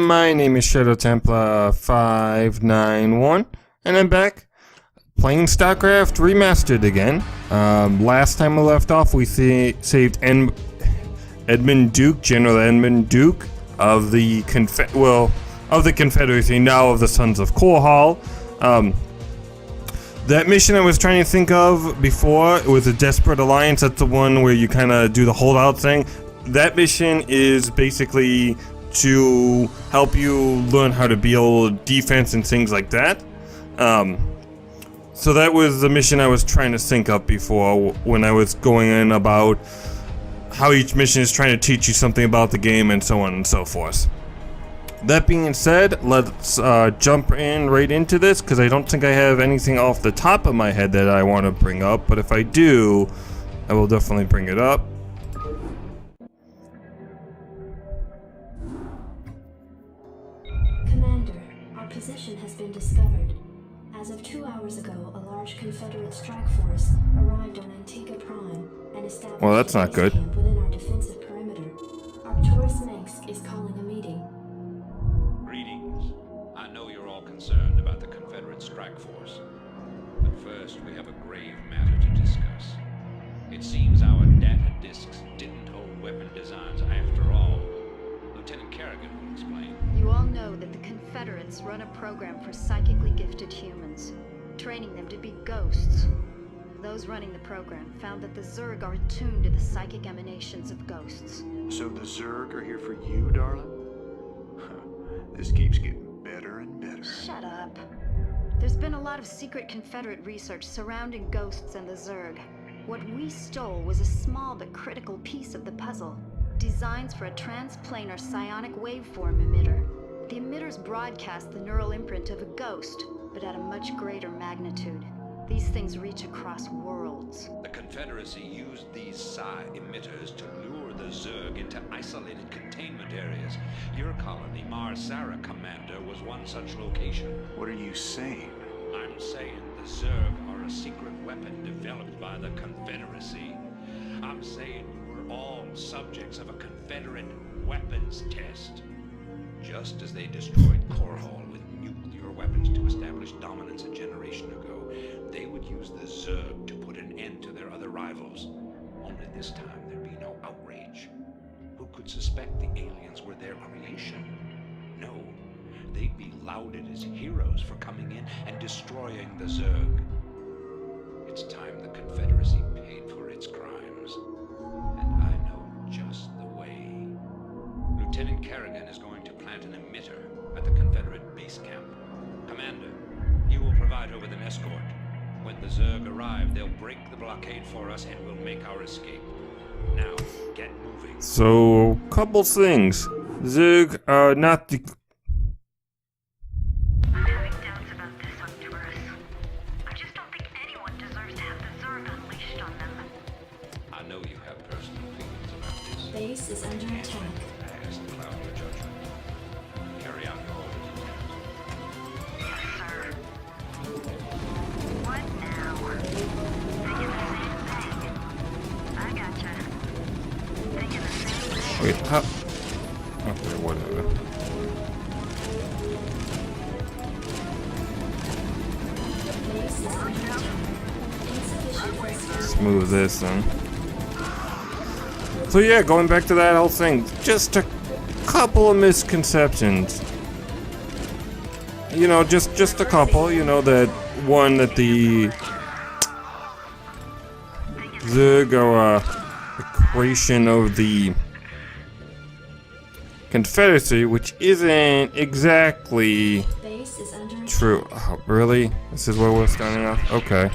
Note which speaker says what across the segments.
Speaker 1: My name is Shadow Templar 591, and I'm back playing StarCraft Remastered again. Last time we left off, we saved Edmund Duke, General Edmund Duke of the Confederacy, now of the Sons of Korhal. That mission I was trying to think of before, it was a Desperate Alliance. That's the one where you kind of do the holdout thing. That mission is basically to help you learn how to build defense and things like that. So that was the mission I was trying to think of before when I was going in about how each mission is trying to teach you something about the game and so on and so forth. That being said, let's jump in right into this, because I don't think I have anything off the top of my head that I want to bring up, but if I do, I will definitely bring it up.
Speaker 2: Commander, our position has been discovered. As of 2 hours ago, a large Confederate strike force arrived on Antigua Prime and established
Speaker 1: Well, that's not good.
Speaker 2: camp within our defensive perimeter. Arcturus Mengsk is calling a meeting.
Speaker 3: Greetings. I know you're all concerned about the Confederate strike force. But first, we have a grave matter to discuss. It seems our data disks didn't hold weapon designs after all. Lieutenant Kerrigan will explain.
Speaker 4: You all know that the Confederates run a program for psychically gifted humans, training them to be ghosts. Those running the program found that the Zerg are attuned to the psychic emanations of ghosts.
Speaker 5: So the Zerg are here for you, darling? This keeps getting better and better.
Speaker 4: Shut up. There's been a lot of secret Confederate research surrounding ghosts and the Zerg. What we stole was a small but critical piece of the puzzle. Designs for a transplanar psionic waveform emitter. The emitters broadcast the neural imprint of a ghost, but at a much greater magnitude. These things reach across worlds.
Speaker 3: The Confederacy used these Psi Emitters to lure the Zerg into isolated containment areas. Your colony, Marsara Commander, was one such location.
Speaker 5: What are you saying?
Speaker 3: I'm saying the Zerg are a secret weapon developed by the Confederacy. I'm saying we're all subjects of a Confederate weapons test. Just as they destroyed Korhal with nuclear weapons to establish dominance a generation ago, they would use the Zerg to put an end to their other rivals. Only this time there'd be no outrage. Who could suspect the aliens were their creation? No, they'd be lauded as heroes for coming in and destroying the Zerg. It's time the Confederacy paid for its crimes. And I know just the way. Lieutenant Kerrigan is going to plant an emitter at the Confederate base camp. Commander, you will provide her with an escort. When the Zerg arrive, they'll break the blockade for us and we'll make our escape. Now, get moving.
Speaker 1: So, couple things. Zerg are not the...
Speaker 6: I'm having doubts about this, Arcturus. I just don't think anyone deserves to have the Zerg unleashed on them.
Speaker 3: I know you have personal feelings about this.
Speaker 2: Base is under attack.
Speaker 3: Past the cloud of judgment. Carry out your orders.
Speaker 6: Yes, sir. What now? Thinking the same thing. I gotcha. Thinking the same thing.
Speaker 1: Wait, how... Okay, whatever.
Speaker 2: Base is under attack. Insufficient resources.
Speaker 1: Smooth this then. So yeah, going back to that whole thing, just a couple of misconceptions. You know, just a couple. You know, that one that the Zerg are a creation of the Confederacy, which isn't exactly
Speaker 2: Base is under attack.
Speaker 1: true. Oh, really? This is where we're starting off? Okay.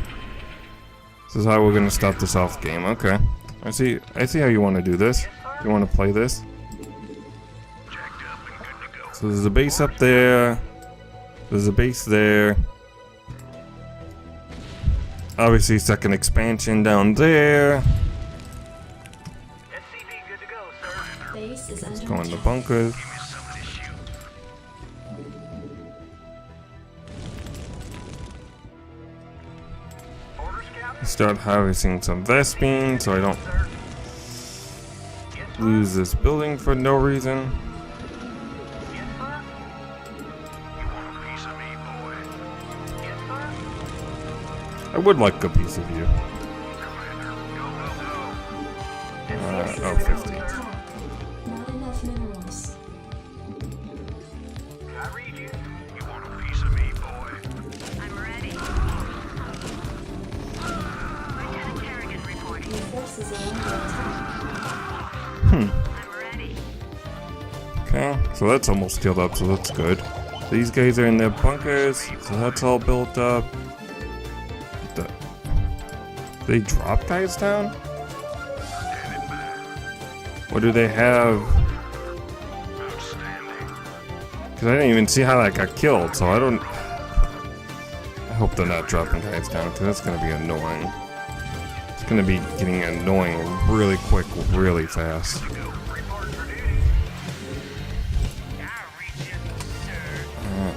Speaker 1: This is how we're gonna start this off game. Okay. I see how you want to do this. You want to play this. So there's a base up there. There's a base there. Obviously, second expansion down there.
Speaker 2: Base is under
Speaker 1: Go in the
Speaker 2: attack.
Speaker 1: bunkers. Start harvesting some Vespine so I don't lose this building for no reason. I would like a piece of you. Oh, 50.
Speaker 2: Not enough minerals.
Speaker 5: I read you. You want a piece of me, boy?
Speaker 6: I'm ready. Lieutenant Kerrigan reporting.
Speaker 2: Your forces are under attack.
Speaker 6: I'm ready.
Speaker 1: Okay, so that's almost healed up, so that's good. These guys are in their bunkers, so that's all built up. They drop guys down? What do they have? Because I didn't even see how that got killed, so I don't... I hope they're not dropping guys down, because that's going to be annoying. It's going to be getting annoying really quick, really fast.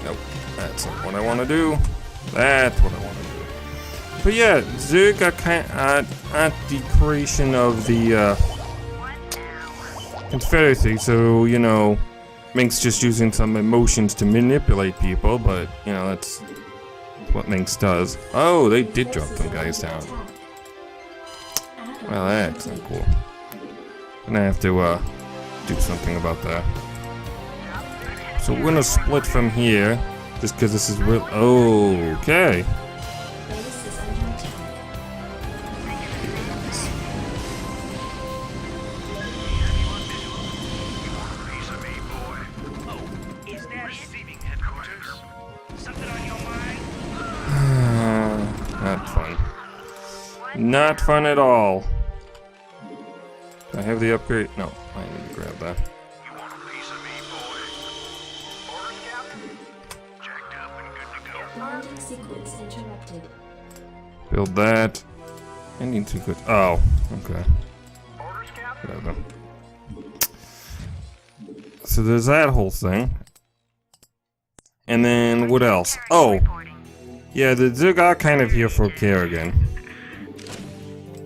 Speaker 1: Nope, that's not what I want to do. That's what I want to do. But yeah, Zerg are kind of at the creation of the Confederacy, so, you know, Mengsk just using some emotions to manipulate people, but, you know, that's what Mengsk does. Oh, they did drop them guys down. Well, that's not cool. Gonna have to, do something about that. So we're gonna split from here, just because this is real. Oh, okay.
Speaker 2: Base is under attack.
Speaker 5: Piece of me, boy.
Speaker 3: Oh, is that receiving headquarters? Something on your mind?
Speaker 1: Not fun. Not fun at all. Do I have the upgrade? No, I need to grab that.
Speaker 5: You want a piece of me, boy? Orders, Captain? Jacked up and good to go.
Speaker 2: Landing sequence interrupted.
Speaker 1: Build that. Ending sequence. Oh, okay.
Speaker 5: Orders, Captain?
Speaker 1: Whatever. So there's that whole thing. And then what else? Oh, yeah, the Zerg are kind of here for Kerrigan.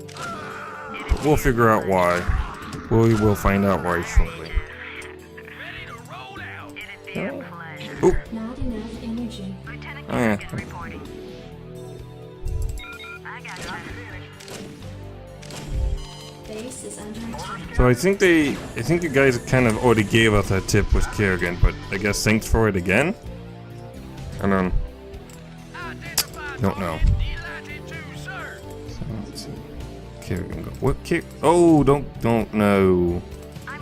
Speaker 1: But we'll figure out why. We will find out why shortly.
Speaker 3: Ready to roll out.
Speaker 6: It'd be a pleasure.
Speaker 1: Oop.
Speaker 2: Not enough energy.
Speaker 6: Lieutenant
Speaker 1: Oh, yeah.
Speaker 6: Kerrigan reporting. I got you.
Speaker 2: Base is under attack.
Speaker 1: So I think you guys kind of already gave us that tip with Kerrigan, but I guess thanks for it again? I don't know. So let's see. Kerrigan go. What Oh, don't know.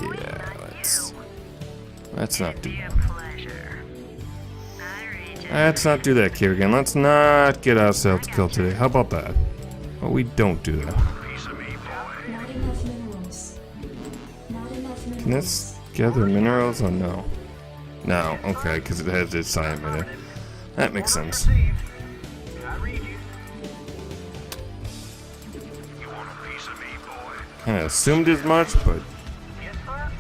Speaker 1: Yeah, let's not do
Speaker 6: Be a
Speaker 1: that.
Speaker 6: pleasure. I read you.
Speaker 1: Let's not do that, Kerrigan. Let's not get ourselves killed today. How about that? Well, we don't do that.
Speaker 5: Piece of me, boy.
Speaker 2: Not enough minerals. Not enough minerals.
Speaker 1: Can this gather minerals or no? No, okay, because it has its Psi Emitter. That makes sense.
Speaker 5: I read you. You want a piece of me, boy?
Speaker 1: Kind of assumed as much, but
Speaker 5: Yes, sir.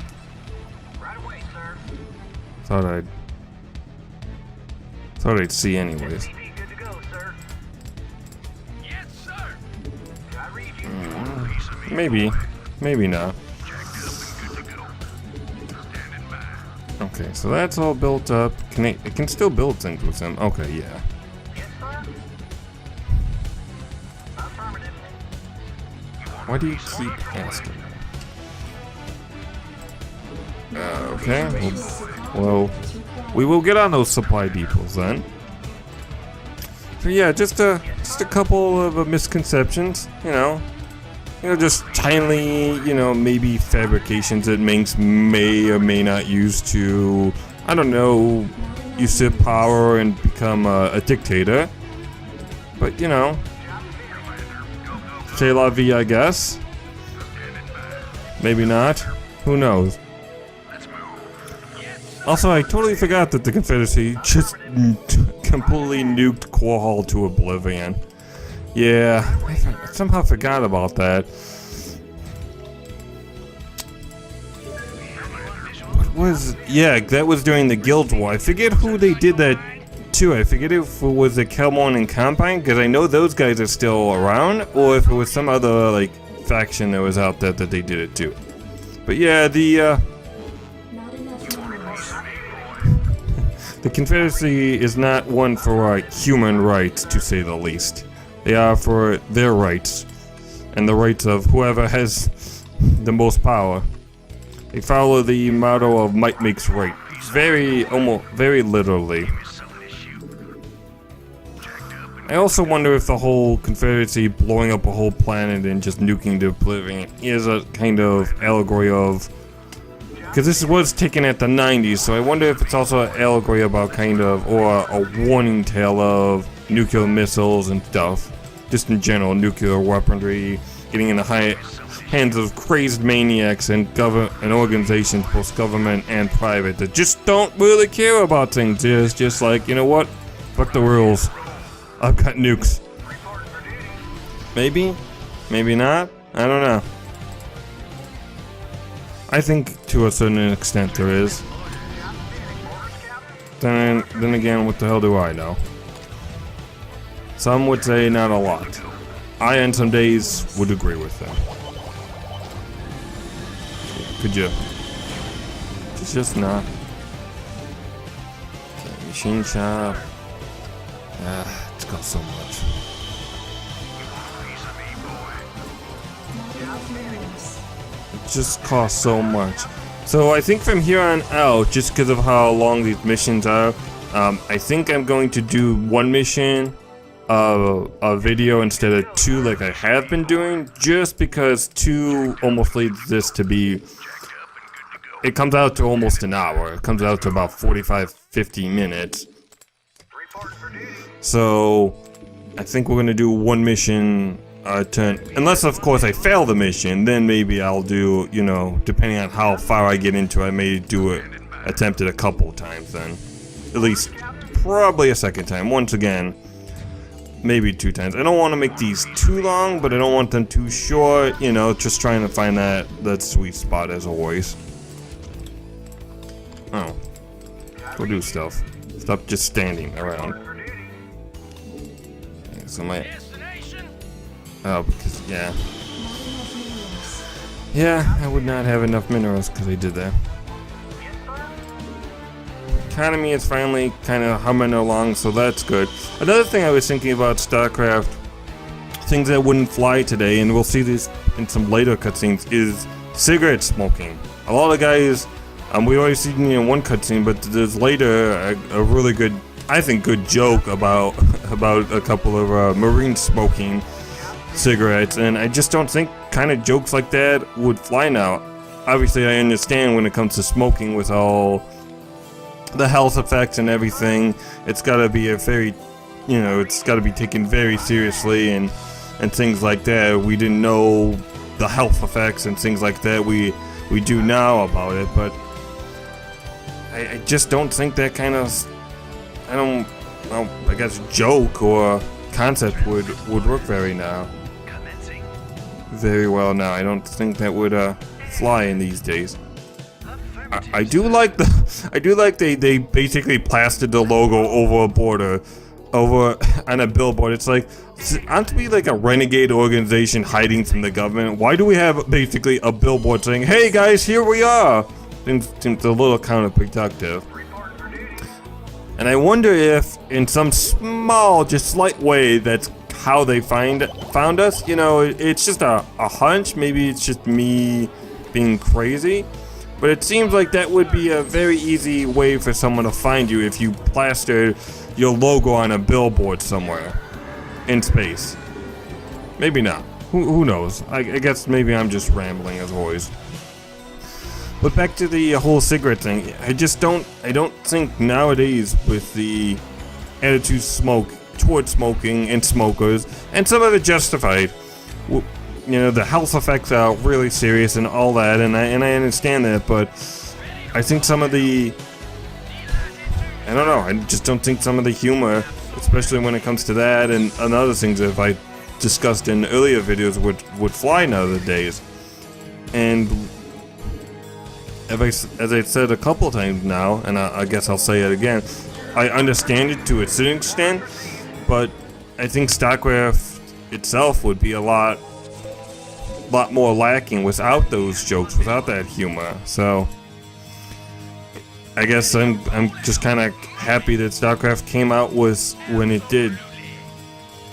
Speaker 5: Right away, sir.
Speaker 1: thought I'd see anyways.
Speaker 5: TV good to go, sir.
Speaker 3: Yes, sir.
Speaker 5: I read you. You want a piece of me?
Speaker 1: Maybe not.
Speaker 5: Jacked up and good to go. Standing by.
Speaker 1: Okay, so that's all built up. It can still build things with them. Okay, yeah.
Speaker 5: Yes, sir. Affirmative.
Speaker 1: Why do you keep asking? Okay. Well, we will get on those supply depots then. So yeah, just a couple of misconceptions, you know, just tiny, maybe fabrications that Mengsk may or may not use to, I don't know, usurp power and become a dictator. But c'est la vie, I guess. Maybe not. Who knows? Also, I totally forgot that the Confederacy just completely nuked Core Hall to oblivion. Yeah, I somehow forgot about that. What was... Yeah, that was during the Guild War. I forget who they did that to. I forget if it was the Kelmon and Combine, because I know those guys are still around, or if it was some other, faction that was out there that they did it to. But yeah, the Confederacy is not one for human rights, to say the least. They are for their rights and the rights of whoever has the most power. They follow the motto of might makes right. Very literally. I also wonder if the whole Confederacy blowing up a whole planet and just nuking the oblivion is a kind of allegory of, because this was taken at the 90s, so I wonder if it's also an allegory about kind of, or a warning tale of nuclear missiles and stuff. Just in general, nuclear weaponry getting in the hands of crazed maniacs and organizations, both government and private, that just don't really care about things. It's just like, you know what? Fuck the rules. I've got nukes. Maybe? Maybe not? I don't know. I think to a certain extent there is. Then again, what the hell do I know? Some would say not a lot. I, on some days, would agree with them. Could you? Just not. Okay, machine shop. It's got so much. It just costs so much. So I think from here on out, just because of how long these missions are, I think I'm going to do one mission a video instead of two like I have been doing, just because two almost leads this to be, it comes out to almost an hour. It comes out to about 45-50 minutes. So I think we're gonna do one mission unless of course I fail the mission, then maybe I'll do, you know, depending on how far I get into it, I may do it, attempt it a couple times then. At least probably a second time. Once again, maybe 2 times. I don't want to make these too long, but I don't want them too short, you know, just trying to find that sweet spot as always. Oh. Go do stuff. Stop just standing around. Okay, so oh, because, yeah. Yeah, I would not have enough minerals because I did that. Economy is finally kind of humming along, so that's good. Another thing I was thinking about StarCraft, things that wouldn't fly today, and we'll see this in some later cutscenes, is cigarette smoking. A lot of guys, we already seen it in one cutscene, but there's later a really good, I think, good joke about a couple of Marines smoking cigarettes, and I just don't think kind of jokes like that would fly now. Obviously, I understand when it comes to smoking with all the health effects and everything, it's got to be a very, you know, it's got to be taken very seriously and things like that. We didn't know the health effects and things like that. We do now about it, but I just don't think that kind of, I guess joke or concept would work very well now. I don't think that would fly in these days. I do like they basically plastered the logo over a border, over on a billboard. It's like, aren't we like a renegade organization hiding from the government? Why do we have basically a billboard saying, "Hey guys, here we are"? Seems a little counterproductive. And I wonder if, in some small, just slight way, that's how they found us. You know, it's just a hunch. Maybe it's just me being crazy. But it seems like that would be a very easy way for someone to find you if you plastered your logo on a billboard somewhere in space. Maybe not. Who knows? I guess maybe I'm just rambling as always. But back to the whole cigarette thing. I don't think nowadays with the attitude towards smoking and smokers, and some of it justified, you know, the health effects are really serious and all that, and I understand that, but I think some of the, I don't know, I just don't think some of the humor, especially when it comes to that and other things that I discussed in earlier videos would fly nowadays. And as I said a couple times now, and I guess I'll say it again, I understand it to a certain extent, but I think StarCraft itself would be a lot more lacking without those jokes, without that humor. So I guess I'm just kind of happy that StarCraft came out when it did.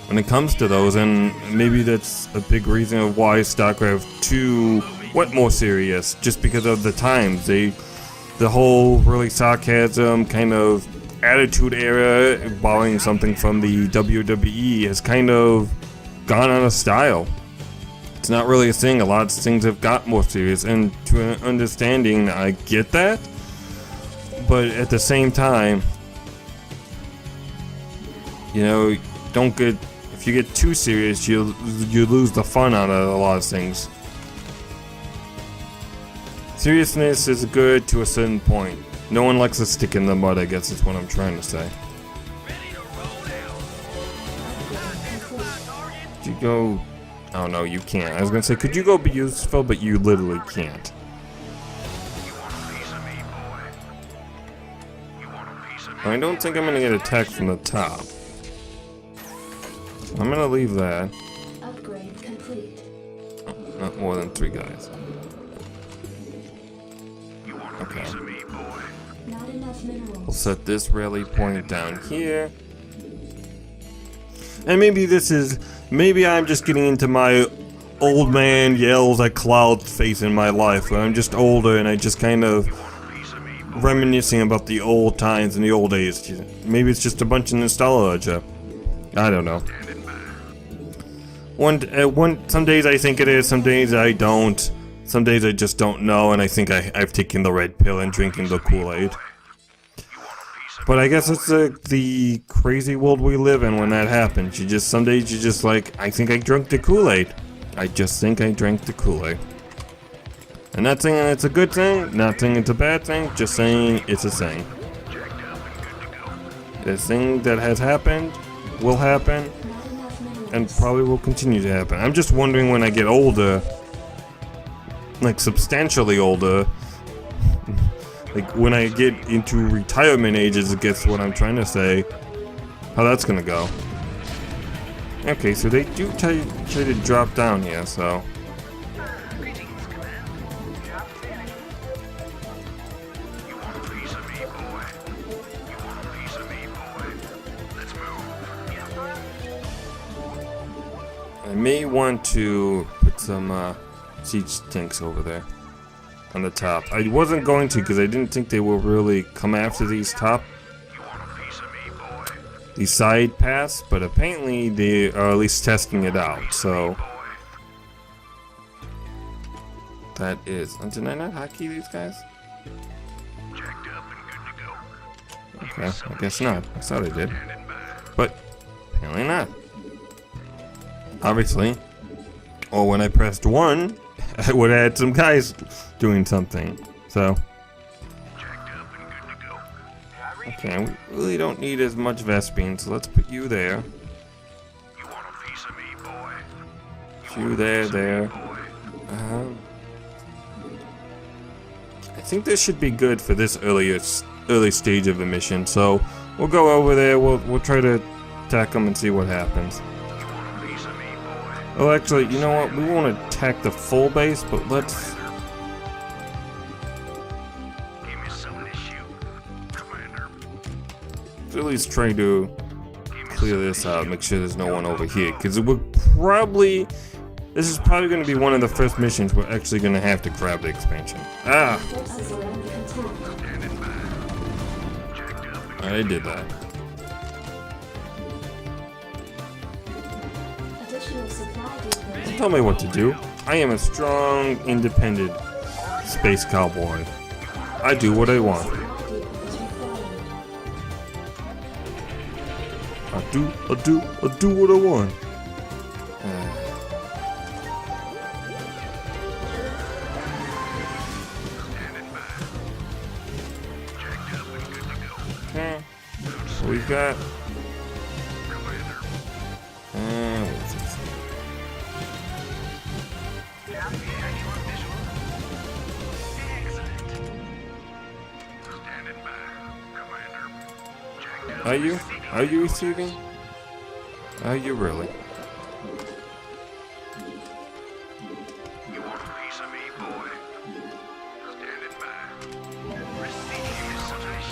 Speaker 1: when it comes to those, and maybe that's a big reason of why StarCraft 2 went more serious, just because of the times. The whole really sarcasm kind of attitude era, borrowing something from the WWE, has kind of gone out of style. It's not really a thing. A lot of things have got more serious, and to an understanding, I get that. But at the same time, you know, if you get too serious, you lose the fun out of a lot of things. Seriousness is good to a certain point. No one likes a stick in the mud, I guess is what I'm trying to say. Could you go... Oh no, you can't. I was gonna say, could you go be useful, but you literally can't. I don't think I'm gonna get attacked from the top. I'm gonna leave that.
Speaker 2: Upgrade complete.
Speaker 1: Not more than 3 guys. Okay.
Speaker 2: Not enough minerals.
Speaker 1: We'll set this rally point down here. And maybe I'm just getting into my old man yells at clouds phase in my life, where I'm just older and I just kind of reminiscing about the old times and the old days. Maybe it's just a bunch of nostalgia. I don't know. Some days I think it is, some days I don't. Some days I just don't know, and I think I've taken the red pill and drinking the Kool-Aid. But I guess it's the crazy world we live in when that happens. Some days you just like, I think I drank the Kool-Aid. I just think I drank the Kool-Aid. And not saying it's a good thing, not saying it's a bad thing, just saying it's a thing. The thing that has happened will happen, and probably will continue to happen. I'm just wondering when I get older, like substantially older, like when I get into retirement ages, I guess what I'm trying to say, how that's gonna go. Okay, so they do try to drop down here, so. I may want to put some siege tanks over there on the top. I wasn't going to because I didn't think they will really come after these side paths, but apparently they are at least testing it out, so that is. Did I not hotkey these guys? Okay, I guess not. I thought I did, but apparently not. Obviously. Or when I pressed 1, I would have had some guys doing something. So. Okay, we really don't need as much Vespine, so let's put you there. You there. I think this should be good for this early stage of the mission. So we'll go over there. We'll try to attack them and see what happens. Oh, actually, you know what? We won't attack the full base, but let's at least try to clear this out, make sure there's no one over here, because this is probably going to be one of the first missions we're actually going to have to grab the expansion. Ah! I did that. Don't tell me what to do. I am a strong, independent space cowboy. I do what I want. I do what I want. Okay. So we've got. What's this? Are you receiving? Are you really?
Speaker 5: You want a piece of me, boy? Standing by. Receiving orders.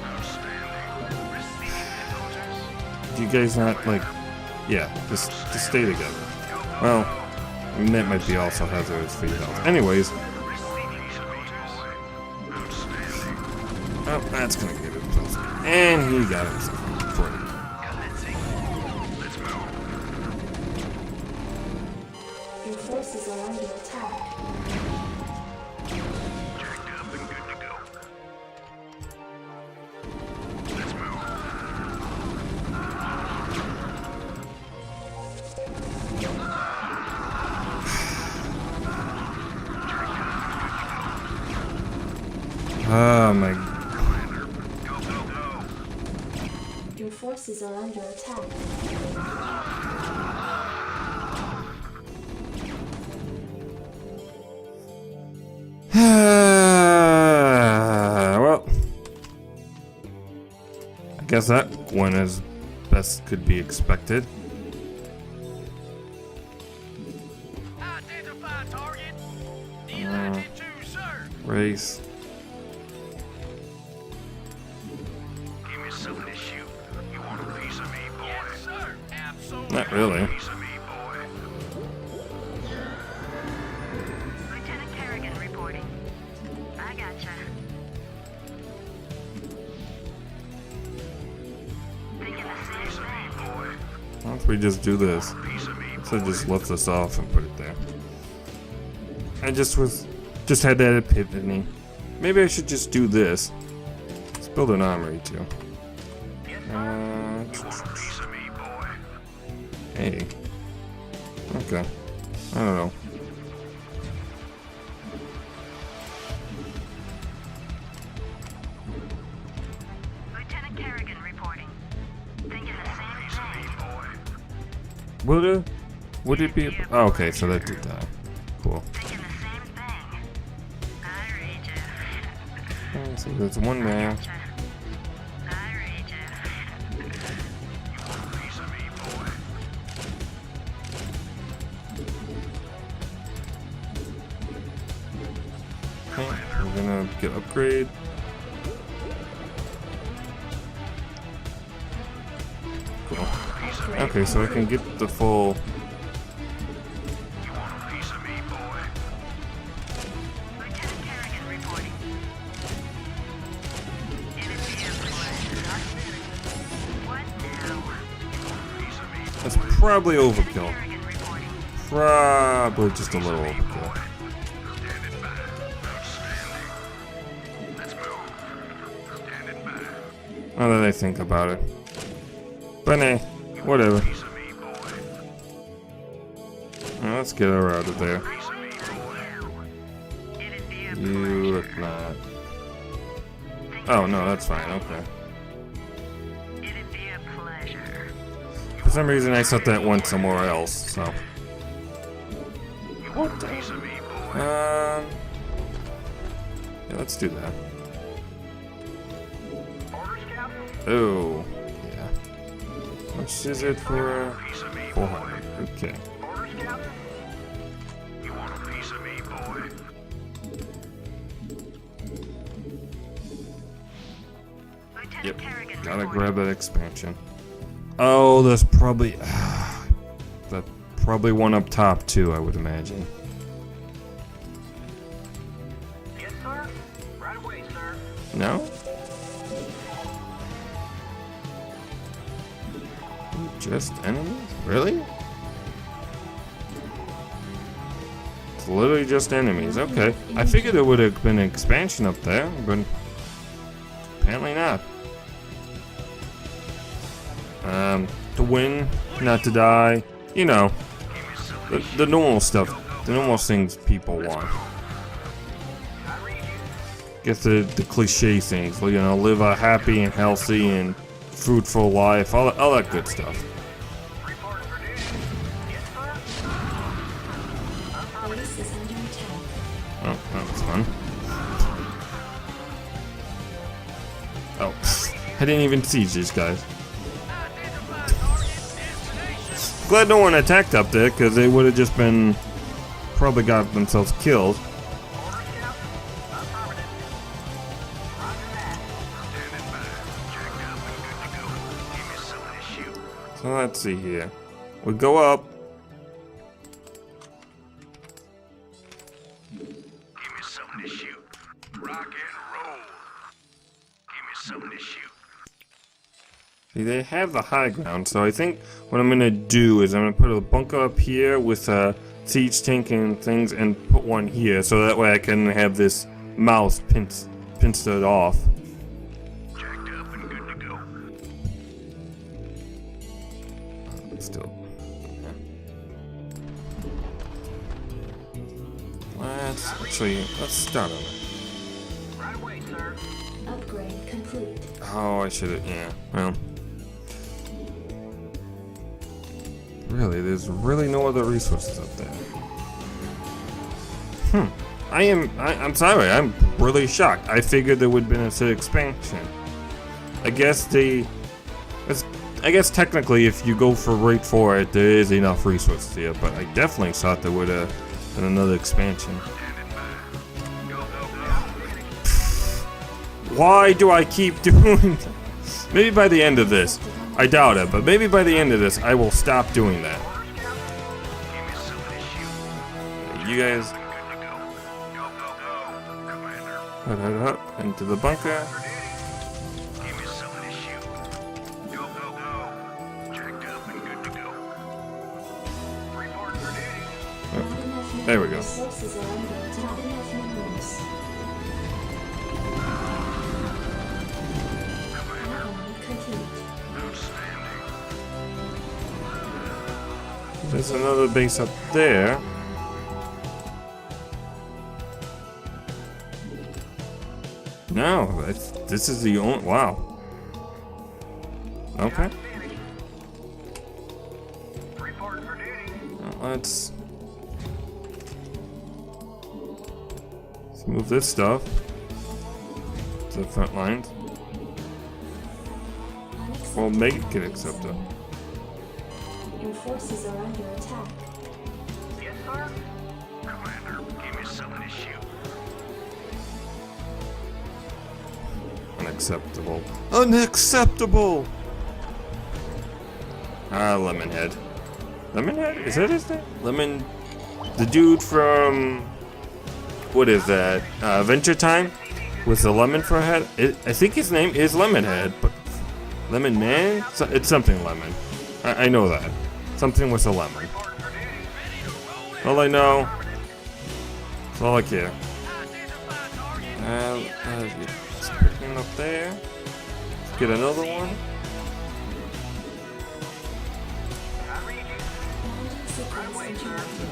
Speaker 5: Outstanding. Receiving orders.
Speaker 1: Do you guys not like Yeah, just stay together. Well, I mean, that might be also hazardous for your health. Anyways. Oh, that's gonna get himself. And he got himself.
Speaker 2: Your forces are under attack.
Speaker 5: Jacked up and good to go. Let's move.
Speaker 1: Oh my.
Speaker 2: Your forces are under attack.
Speaker 1: Well, I guess that went as best could be expected.
Speaker 3: Identify target. Elected to, sir.
Speaker 1: Race.
Speaker 5: Give me something to shoot. You want a piece of me, boy?
Speaker 3: Yes, sir. Absolutely.
Speaker 1: Not really.
Speaker 5: Piece of me, boy.
Speaker 6: Lieutenant Kerrigan reporting. I gotcha. Thinking the same thing.
Speaker 5: Boy.
Speaker 1: Why don't we just do this?
Speaker 5: Piece of me,
Speaker 1: So just lift this off and put it there. I just had that epiphany. Maybe I should just do this. Let's build an armory too.
Speaker 5: piece of me, boy.
Speaker 1: Hey. Okay. I don't know.
Speaker 6: Lieutenant Kerrigan reporting. Thinking the same thing.
Speaker 1: Would it be? Oh, okay, so that did die. Cool.
Speaker 6: Thinking the same thing. I read ya.
Speaker 1: So there's one there.
Speaker 6: Gotcha. I read ya.
Speaker 5: Piece of me, boy.
Speaker 1: Okay, we're gonna get upgrade. Cool. Okay, so I can get the full.
Speaker 5: You want a piece of me, boy?
Speaker 6: Lieutenant Kerrigan reporting. It'd be a pleasure. What now?
Speaker 5: Piece of me,
Speaker 1: That's probably overkill.
Speaker 6: Kerrigan reporting.
Speaker 1: Probably just a little overkill.
Speaker 5: standing by. Outstanding. Let's move. Standing by.
Speaker 1: Now that I think about it. But hey, whatever.
Speaker 5: Piece of me, boy.
Speaker 1: Now let's get her out of there.
Speaker 5: Piece of me, boy.
Speaker 6: It'd be a
Speaker 1: You look not. Oh no, that's fine. Okay.
Speaker 6: It'd be a pleasure.
Speaker 1: For some reason, I set that one somewhere else. So.
Speaker 5: Piece of me, boy.
Speaker 1: Yeah, let's do that.
Speaker 5: Orders, Captain.
Speaker 1: Oh, yeah. How much is it for?
Speaker 5: Piece of me,
Speaker 1: 400. Okay.
Speaker 5: Orders, Captain. You want a piece of me, boy?
Speaker 6: Lieutenant
Speaker 1: Yep.
Speaker 6: Kerrigan
Speaker 1: Gotta
Speaker 6: reporting.
Speaker 1: grab that expansion. Oh, there's probably that probably one up top too, I would imagine.
Speaker 5: Yes, sir. Right away, sir.
Speaker 1: No? Just enemies? Really? It's literally just enemies. Okay. I figured it would have been an expansion up there, but apparently not. To win, not to die, you know, the normal stuff, the normal things people want. Get the cliche things, you know, live a happy and healthy and fruitful life, all that good stuff.
Speaker 2: Base is under attack.
Speaker 1: Oh, that was fun. Oh, I didn't even see these guys. Glad no one attacked up there, because they would have just been probably got themselves killed. So let's see here. We go up.
Speaker 5: Give me something to shoot. Rock and roll. Give me something to shoot.
Speaker 1: See, they have the high ground, so I think what I'm gonna do is I'm gonna put a bunker up here with a siege tank and things, and put one here, so that way I can have this mouse pincered off.
Speaker 5: Jacked up and good to go.
Speaker 1: Still. Let's start on it.
Speaker 6: Right away, sir.
Speaker 2: Upgrade complete.
Speaker 1: Oh, I should have. Yeah. Well. Really, there's really no other resources up there. I'm sorry. I'm really shocked. I figured there would have been a Sith expansion. I guess technically, if you go for right for it, there is enough resources here. But I definitely thought there would have been another expansion. Why do I keep doing that? Maybe by the end of this, I doubt it, but maybe by the end of this, I will stop doing that. You guys, into the bunker.
Speaker 5: Give me something to shoot. Go, go, go. Jacked up and good to go. Report for duty.
Speaker 2: Not enough
Speaker 1: There we go.
Speaker 2: resources are under attack. Not enough minerals. Add-on complete.
Speaker 5: Outstanding.
Speaker 1: There's another base up there. No, this is the only. Wow. Okay.
Speaker 5: Report for duty.
Speaker 1: Let's move this stuff to the front lines. Well, make it get accepted.
Speaker 2: Your forces are under attack.
Speaker 5: Yes, sir. Commander, give me something to shoot.
Speaker 1: Unacceptable. Unacceptable! Lemonhead. Lemonhead? Is that his name? Lemon. The dude from. What is that? Adventure Time? With the lemon for a head? I think his name is Lemonhead, but. Lemon Man? It's something lemon. I know that. Something with a lemon. All I know. That's all I care. Let's put him up there. Let's get another one.
Speaker 2: Sequence interrupted.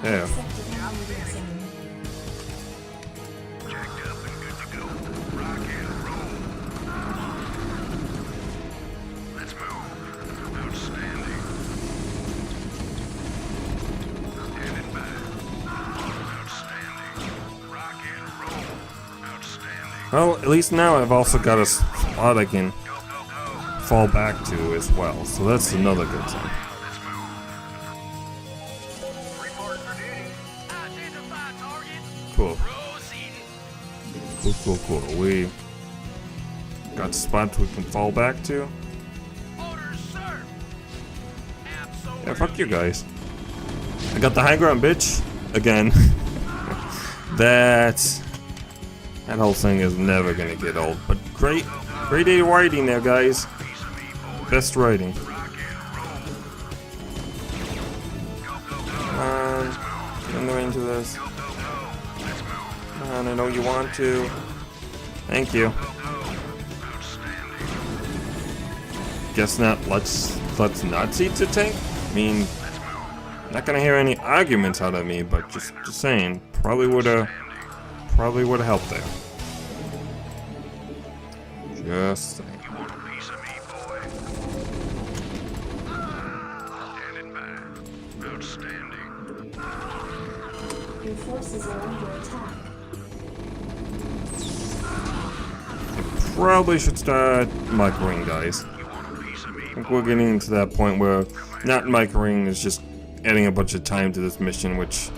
Speaker 1: Yeah.
Speaker 2: Accepted landing zone.
Speaker 5: Jacked up and good to go. Rock and roll. Let's move. Outstanding. Standing by. Outstanding. Rock and roll. Outstanding.
Speaker 1: Well, at least now I've also got a spot I can
Speaker 5: Go, go, go.
Speaker 1: fall back to as well. So that's another good thing.
Speaker 5: Let's move. Report for duty. Identify target.
Speaker 1: Cool.
Speaker 5: Proceeding.
Speaker 1: Cool. We got spots we can fall back to.
Speaker 5: Orders, sir. Absolutely.
Speaker 1: Yeah, fuck you guys. I got the high ground, bitch. Again. That whole thing is never gonna get old. But great day writing there, guys. Best writing. Come on, get in the range of this. Come on, I know you want to. Thank you. Guess not. Let's not siege the tank. I mean, not gonna hear any arguments out of me, but just saying, probably would've helped there. Just saying.
Speaker 5: You want a piece of me, boy? Standing by. Outstanding.
Speaker 2: Your forces are under attack.
Speaker 1: Probably should start microing, guys.
Speaker 5: You want a piece of me,
Speaker 1: I think we're getting to that point where not microing is just adding a bunch of time to this mission, which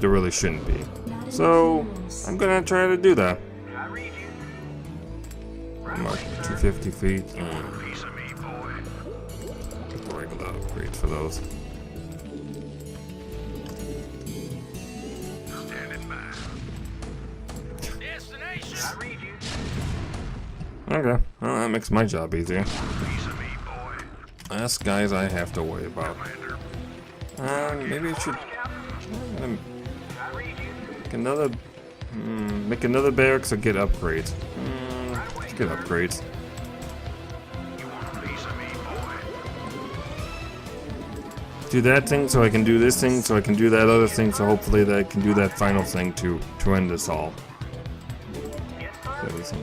Speaker 1: there really shouldn't be. So I'm gonna try to do that.
Speaker 5: I read you.
Speaker 1: I'm like 250 feet.
Speaker 5: Piece of me, boy.
Speaker 1: regular upgrades for those.
Speaker 5: Standing by. Destination. I read you.
Speaker 1: Okay, well that makes my job easier.
Speaker 5: Piece of me, boy.
Speaker 1: Less guys I have to worry about.
Speaker 5: Commander.
Speaker 1: Maybe I should
Speaker 5: I read you.
Speaker 1: make another barracks or get upgrades. Let's get upgrades.
Speaker 5: You want a piece of me, boy?
Speaker 1: Do that thing so I can do this thing so I can do that other thing so hopefully that I can do that final thing to end this all.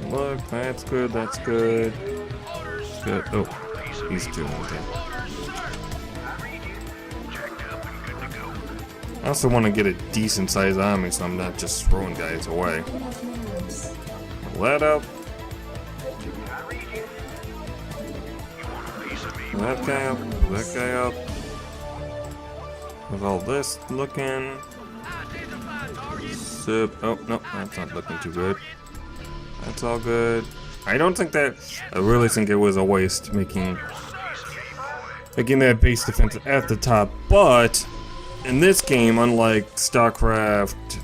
Speaker 1: Look, that's good, that's good. Good. Oh, he's doing okay. I also want to get a decent sized army so I'm not just throwing guys away.
Speaker 2: Enough minerals.
Speaker 1: Let up. That guy up, that guy up. With all this looking. Sip. Oh, no, that's not looking too good. That's all good. I don't think that. I really think it was a waste making that base defense at the top. But in this game, unlike StarCraft.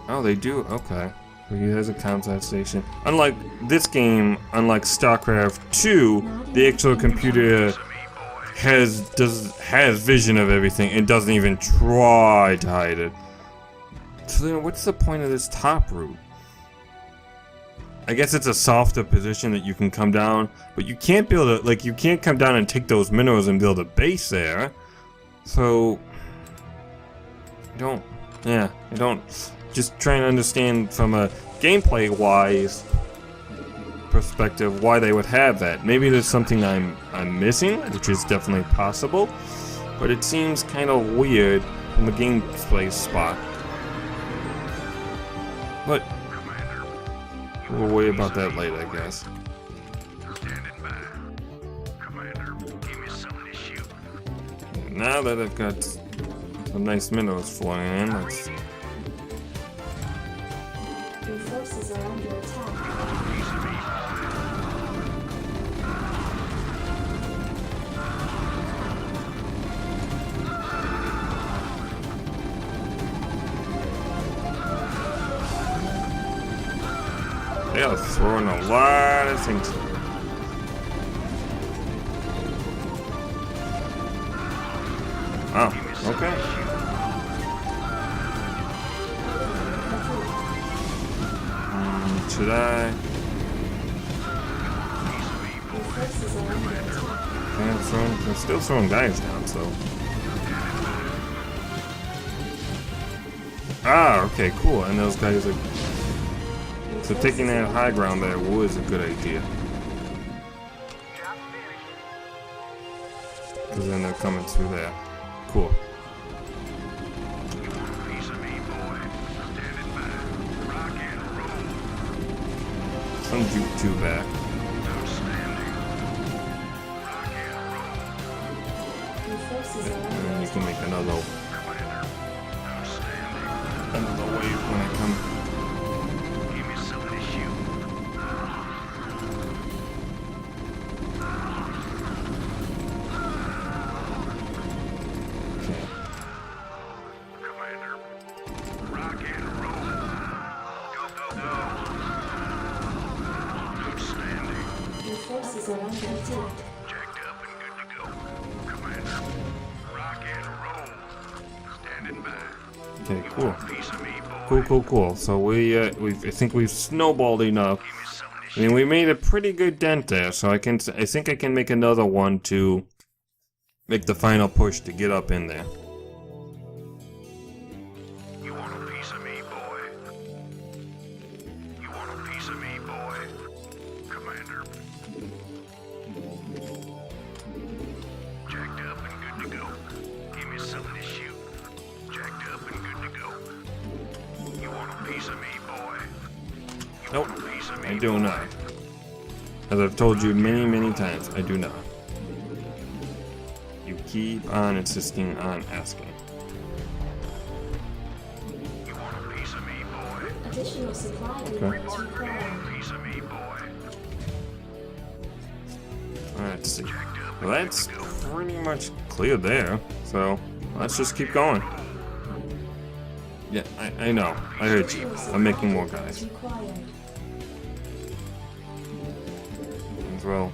Speaker 1: Oh, they do? Okay. He has a combat station. Unlike this game, unlike StarCraft 2, the actual computer has vision of everything and doesn't even try to hide it. So then what's the point of this top route? I guess it's a softer position that you can come down, but you can't build a, like, you can't come down and take those minerals and build a base there. So I don't just trying to understand from a gameplay wise perspective why they would have that. Maybe there's something I'm missing, which is definitely possible, but it seems kind of weird from the gameplay spot. But we'll worry about that later, I guess.
Speaker 5: Standing by. Commander, give me something to shoot.
Speaker 1: Now that I've got some nice minerals flowing in, let's.
Speaker 2: Your forces are under attack.
Speaker 1: They are throwing a lot of things. Oh, okay. Should I?
Speaker 2: Your forces are under attack.
Speaker 1: They're still throwing guys down, so. Ah, okay, cool. And those guys are. So taking that high ground there was a good idea. Because then they're coming through there. Cool.
Speaker 5: Piece of me, boy. Standing by. Rock and roll.
Speaker 1: Some juke 2 back.
Speaker 5: Outstanding. Rock and roll.
Speaker 2: Your forces are
Speaker 1: And
Speaker 2: under
Speaker 1: then you can make another
Speaker 5: Commander. Outstanding.
Speaker 1: wave when I come.
Speaker 5: Give me something to shoot. Commander. Rock and roll. Go, go, go. Outstanding.
Speaker 2: Your forces are under attack.
Speaker 5: Jacked up and good to go. Commander. Rock and roll. Standing by.
Speaker 1: Okay, cool.
Speaker 5: Piece of me, boy.
Speaker 1: Cool. So I think we've snowballed enough.
Speaker 5: Give me something to
Speaker 1: I
Speaker 5: shoot.
Speaker 1: mean, we made a pretty good dent there, so I think I can make another one to make the final push to get up in there.
Speaker 5: You want a piece of me, boy? You want a piece of me, boy? Commander. Jacked up and good to go. Give me something to shoot. Jacked up and good to go. You want a piece of me, boy? You
Speaker 1: Nope,
Speaker 5: want a piece of me,
Speaker 1: I do
Speaker 5: boy?
Speaker 1: not. As I've told you many times, I do not. You keep on insisting on asking.
Speaker 5: You want a piece of me, boy?
Speaker 2: Additional supply depots required.
Speaker 5: Piece of me, boy.
Speaker 1: Let's see.
Speaker 5: Jacked up
Speaker 1: Well, that's pretty much clear there. So let's just keep going. Yeah, I know. I heard you. I'm making more guys. As well.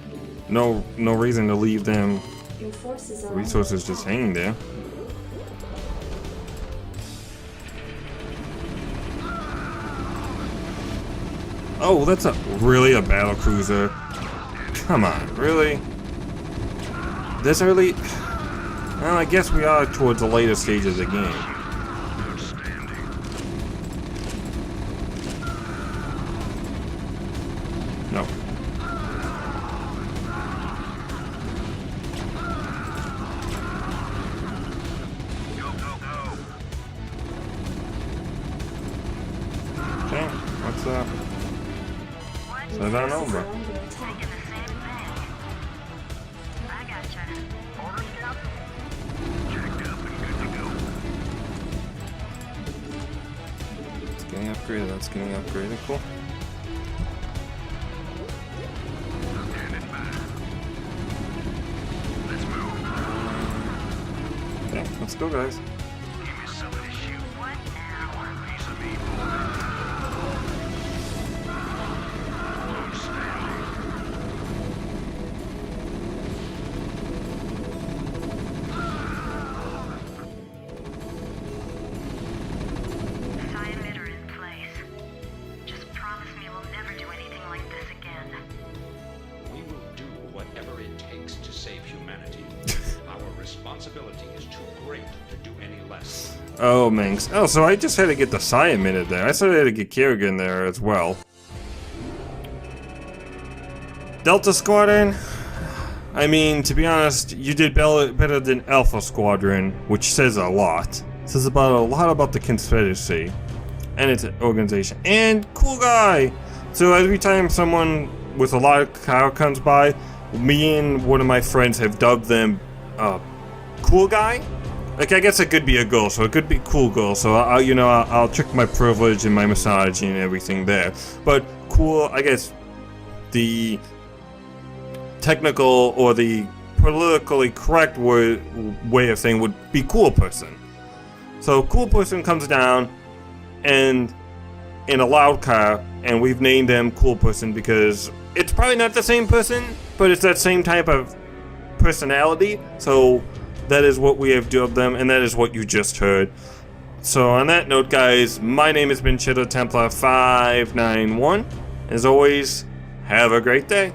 Speaker 1: No reason to leave them resources just hanging there. Oh, that's really a battle cruiser. Come on, really? This early? Well, I guess we are towards the later stage of the game. No. Okay, what's up? Says I'm over. It's getting upgraded, that's getting upgraded, cool. Okay, let's go, guys.
Speaker 6: Psi Emitter in place. Just promise me we'll never do anything like this again.
Speaker 3: We will do whatever it takes to save humanity. Our responsibility is too great to do any less.
Speaker 1: Oh, Mengsk. Oh, so I just had to get the Psi Emitter there. I still had to get Kerrigan there as well. Delta Squadron? I mean, to be honest, you did better than Alpha Squadron, which says a lot. It says a lot about the Confederacy and its organization. And cool guy! So every time someone with a lot of power comes by, me and one of my friends have dubbed them cool guy. Like, I guess it could be a girl, so it could be cool girl. So I'll trick my privilege and my misogyny and everything there. But cool, I guess the technical or the politically correct way of saying would be cool person. So cool person comes down and in a loud car, and we've named them cool person because it's probably not the same person, but it's that same type of personality. So that is what we have dubbed them, and that is what you just heard. So on that note, guys, my name has been Cheddar Templar 591. As always, have a great day.